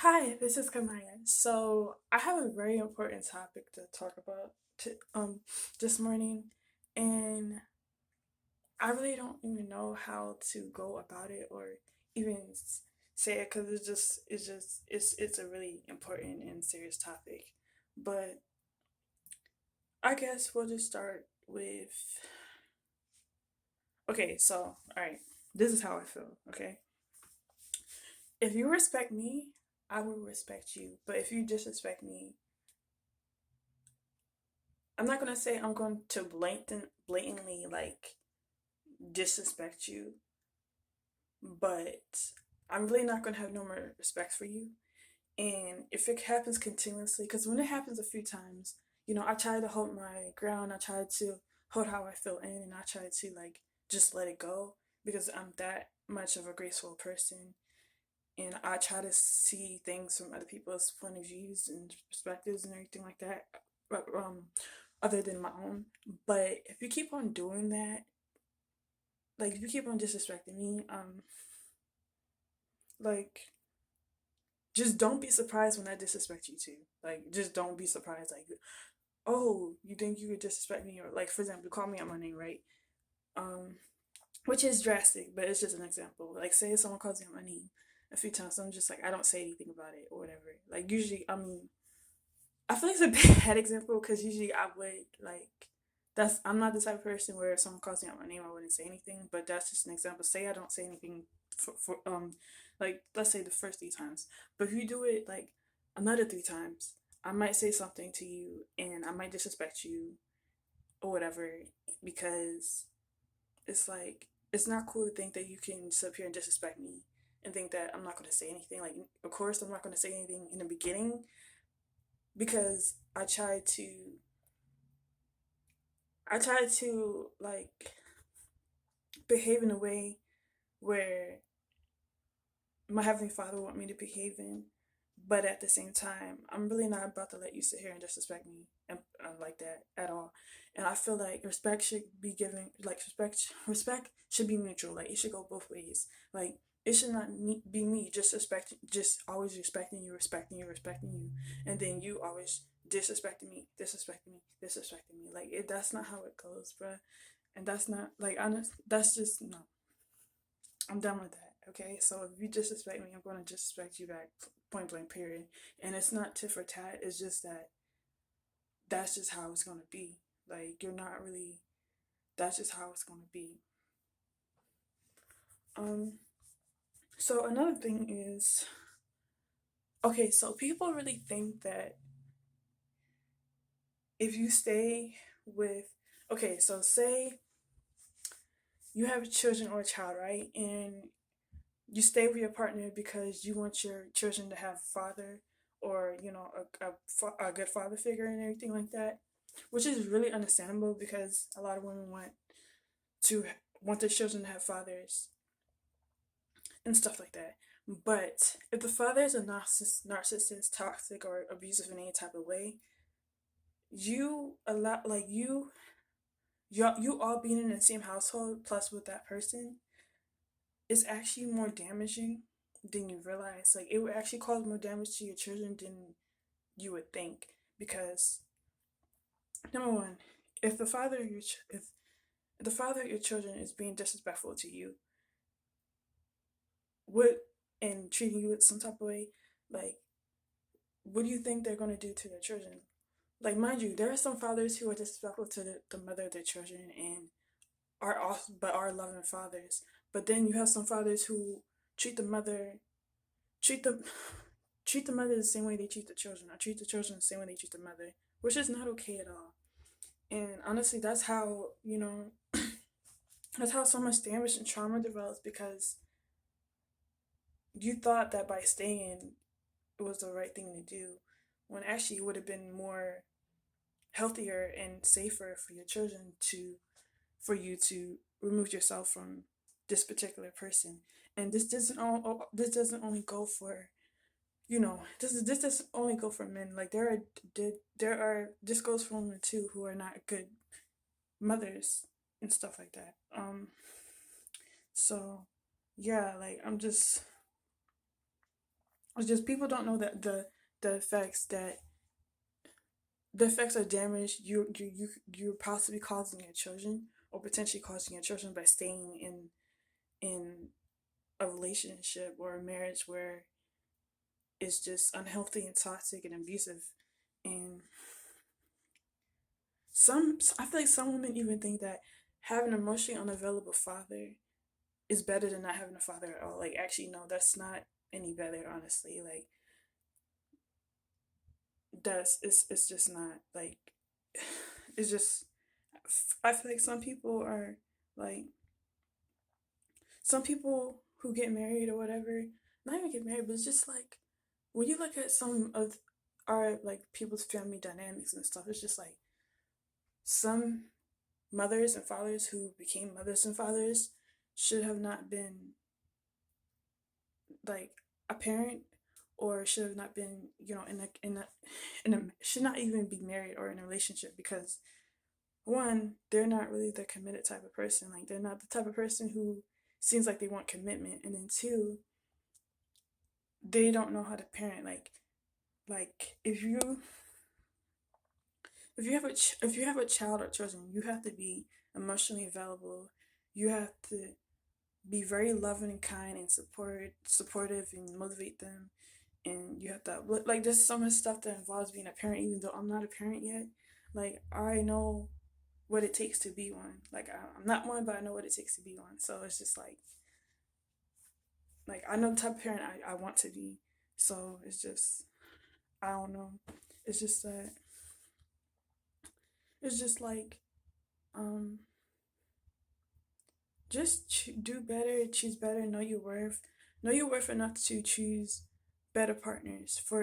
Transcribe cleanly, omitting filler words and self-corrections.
Hi, this is Kamaya. So I have a very important topic to talk about this morning, and I really don't even know how to go about it or even say it because it's a really important and serious topic. But I guess we'll just start with okay. So all right, this is how I feel. Okay, if you respect me, I will respect you. But if you disrespect me, I'm not gonna say I'm going to blatantly like disrespect you, but I'm really not gonna have no more respect for you. And if it happens continuously, because when it happens a few times, I try to hold my ground. I try to hold how I feel in, and I try to like just let it go because I'm that much of a graceful person, and I try to see things from other people's point of views and perspectives and everything like that. Other than my own. But if you keep on doing that, like if you keep on disrespecting me, like just don't be surprised when I disrespect you too. Like just don't be surprised. Like, oh, you think you could disrespect me, or like for example, call me out my name, right? Um, which is drastic, but it's just an example. Like say someone calls me out my name a few times, so I'm just like I don't say anything about it or whatever. Like usually, I mean, I feel like it's a bad example because usually I would like that's I'm not the type of person where if someone calls me out my name I wouldn't say anything, but that's just an example. Say I don't say anything for like let's say the first 3 times, but if you do it like another 3 times, I might say something to you and I might disrespect you or whatever because it's like it's not cool to think that you can sit here and disrespect me and think that I'm not going to say anything. Like of course I'm not going to say anything in the beginning because I try to like behave in a way where my heavenly Father want me to behave in, but at the same time, I'm really not about to let you sit here and disrespect me and like that at all. And I feel like respect should be given, like respect should be mutual. Like it should go both ways. Like it should not be me just always respecting you, and then you always disrespecting me. Like that's not how it goes, bruh. And that's not like honest. That's just no. I'm done with that. Okay, so if you disrespect me, I'm gonna disrespect you back, point blank, period. And it's not tit for tat. It's just that that's just how it's gonna be. Like you're not really. That's just how it's gonna be. Um. So another thing is, okay, so people really think that if you stay with, okay, so say you have children or a child, right, and you stay with your partner because you want your children to have a father or a good father figure and everything like that, which is really understandable because a lot of women to want their children to have fathers and stuff like that. But if the father is a narcissist, toxic, or abusive in any type of way, you allow like you all being in the same household plus with that person is actually more damaging than you realize. Like it would actually cause more damage to your children than you would think. Because number one, if the father of if the father of your children is being disrespectful to you, what and treating you with some type of way, like what do you think they're gonna do to their children? Like mind you, there are some fathers who are disrespectful to the mother of their children and are off but are loving fathers. But then you have some fathers who treat the mother treat the treat the mother the same way they treat the children, or treat the children the same way they treat the mother, which is not okay at all. And honestly, that's how that's how so much damage and trauma develops because you thought that by staying it was the right thing to do, when actually it would have been more healthier and safer for your children to for you to remove yourself from this particular person. And this doesn't only go for this doesn't only go for men. Like there are this goes for women too who are not good mothers and stuff like that. So yeah, like It's just people don't know that the effects that the effects of damage you're possibly causing your children, or potentially causing your children, by staying in a relationship or a marriage where it's just unhealthy and toxic and abusive. And I feel like some women even think that having an emotionally unavailable father is better than not having a father at all. Like, actually, no, that's not any better, honestly. Like, it's just not like, it's just, I feel like like some people who get married or whatever, not even get married, but it's just like, when you look at some of our like people's family dynamics and stuff, it's just like some mothers and fathers who became mothers and fathers should have not been like a parent, or should have not been, in a should not even be married or in a relationship, because one, they're not really the committed type of person. Like, they're not the type of person who seems like they want commitment. And then two, they don't know how to parent. Like if you have a child or children, you have to be emotionally available. You have to be very loving and kind and supportive and motivate them. And you have to, like, there's so much stuff that involves being a parent. Even though I'm not a parent yet, like, I know what it takes to be one. Like, I'm not one, but I know what it takes to be one. So it's just like I know the type of parent I want to be. So it's just, I don't know. It's just that it's just like, um just do better, choose better, know your worth enough to choose better partners for